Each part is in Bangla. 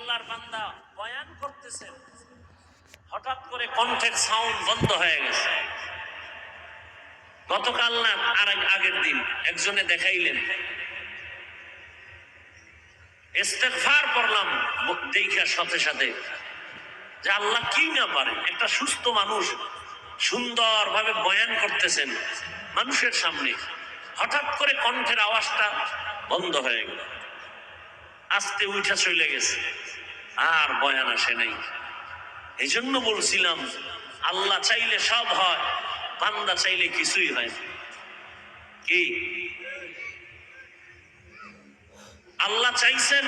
আল্লাহর বান্দা বয়ান করতেছেন, হঠাৎ করে কণ্ঠের সাউন্ড বন্ধ হয়ে গেছে। গতকাল না আর আগের দিন একজনে দেখাইলেন, ইস্তেগফার করলাম দেখার সাথে সাথে যে আল্লাহ কি না পারেন, একটা সুস্থ মানুষ সুন্দরভাবে বয়ান করতেছেন মানুষের সামনে, হঠাৎ করে কণ্ঠের আওয়াজটা বন্ধ হয়ে গেল, আস্তে উঠা চলে গেছে, আর বয়ান আসে নাই। এই জন্য বলছিলাম আল্লাহ চাইলে সব হয়, বান্দা চাইলে কিছুই হয় না। কি আল্লাহ চাইছেন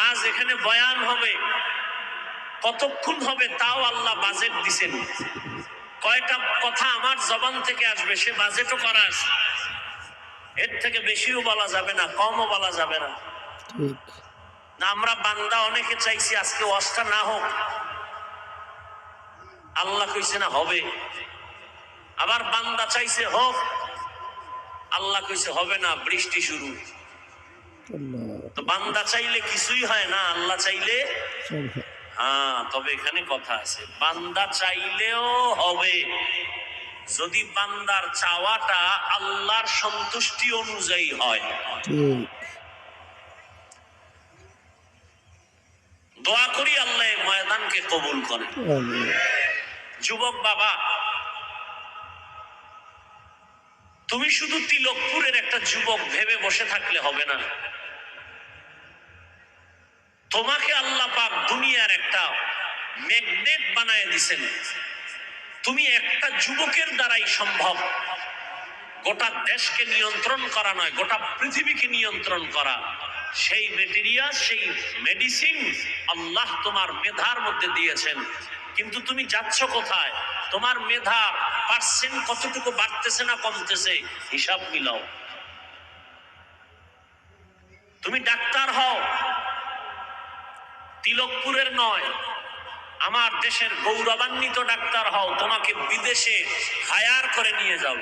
আজ এখানে বয়ান হবে, কতক্ষণ হবে তাও আল্লাহ বাজেট দিছেন, কয়টা কথা আমার জবান থেকে আসবে সে বাজেটও করা আছে, এর থেকে বেশিও বলা যাবে না, কমও বলা যাবে না। না আমরা বান্দা অনেকে চাইছি আজকে ওয়াজটা না হোক, আল্লাহ কইছে না হবে। আবার বান্দা চাইছে হোক, আল্লাহ কইছে হবে না, বৃষ্টি শুরু। তো বান্দা চাইলে কিছুই হয় না, আল্লাহ চাইলে হ্যাঁ। তবে এখানে কথা আছে, বান্দা চাইলেও হবে যদি বান্দার চাওয়াটা আল্লাহর সন্তুষ্টি অনুযায়ী হয়। দোয়া করি আল্লাহ ময়দানকে কবুল করে। যুবক বাবা, তুমি শুধু তিলকপুরের একটা যুবক ভেবে বসে থাকলে হবে না, তোমাকে আল্লাহ পাক দুনিয়ার একটা ম্যাগনেট বানায় দিছেন। তুমি একটা যুবকের দ্বারাই সম্ভব গোটা দেশকে নিয়ন্ত্রণ করা নয়, গোটা পৃথিবীকে নিয়ন্ত্রণ করা। সেই মেটেরিয়াল, সেই মেডিসিন আল্লাহ তোমার মেধার মধ্যে দিয়েছেন। কিন্তু তুমি যাচ্ছ কোথায়? তোমার মেধার পার্সেন্ট কতটুকু বাড়তেছে না কমতেছে হিসাব মিলাও। তুমি ডাক্তার হও, তিলকপুরের নয়, আমার দেশের গৌরবান্বিত ডাক্তার হও, তোমাকে বিদেশে হায়ার করে নিয়ে যাও।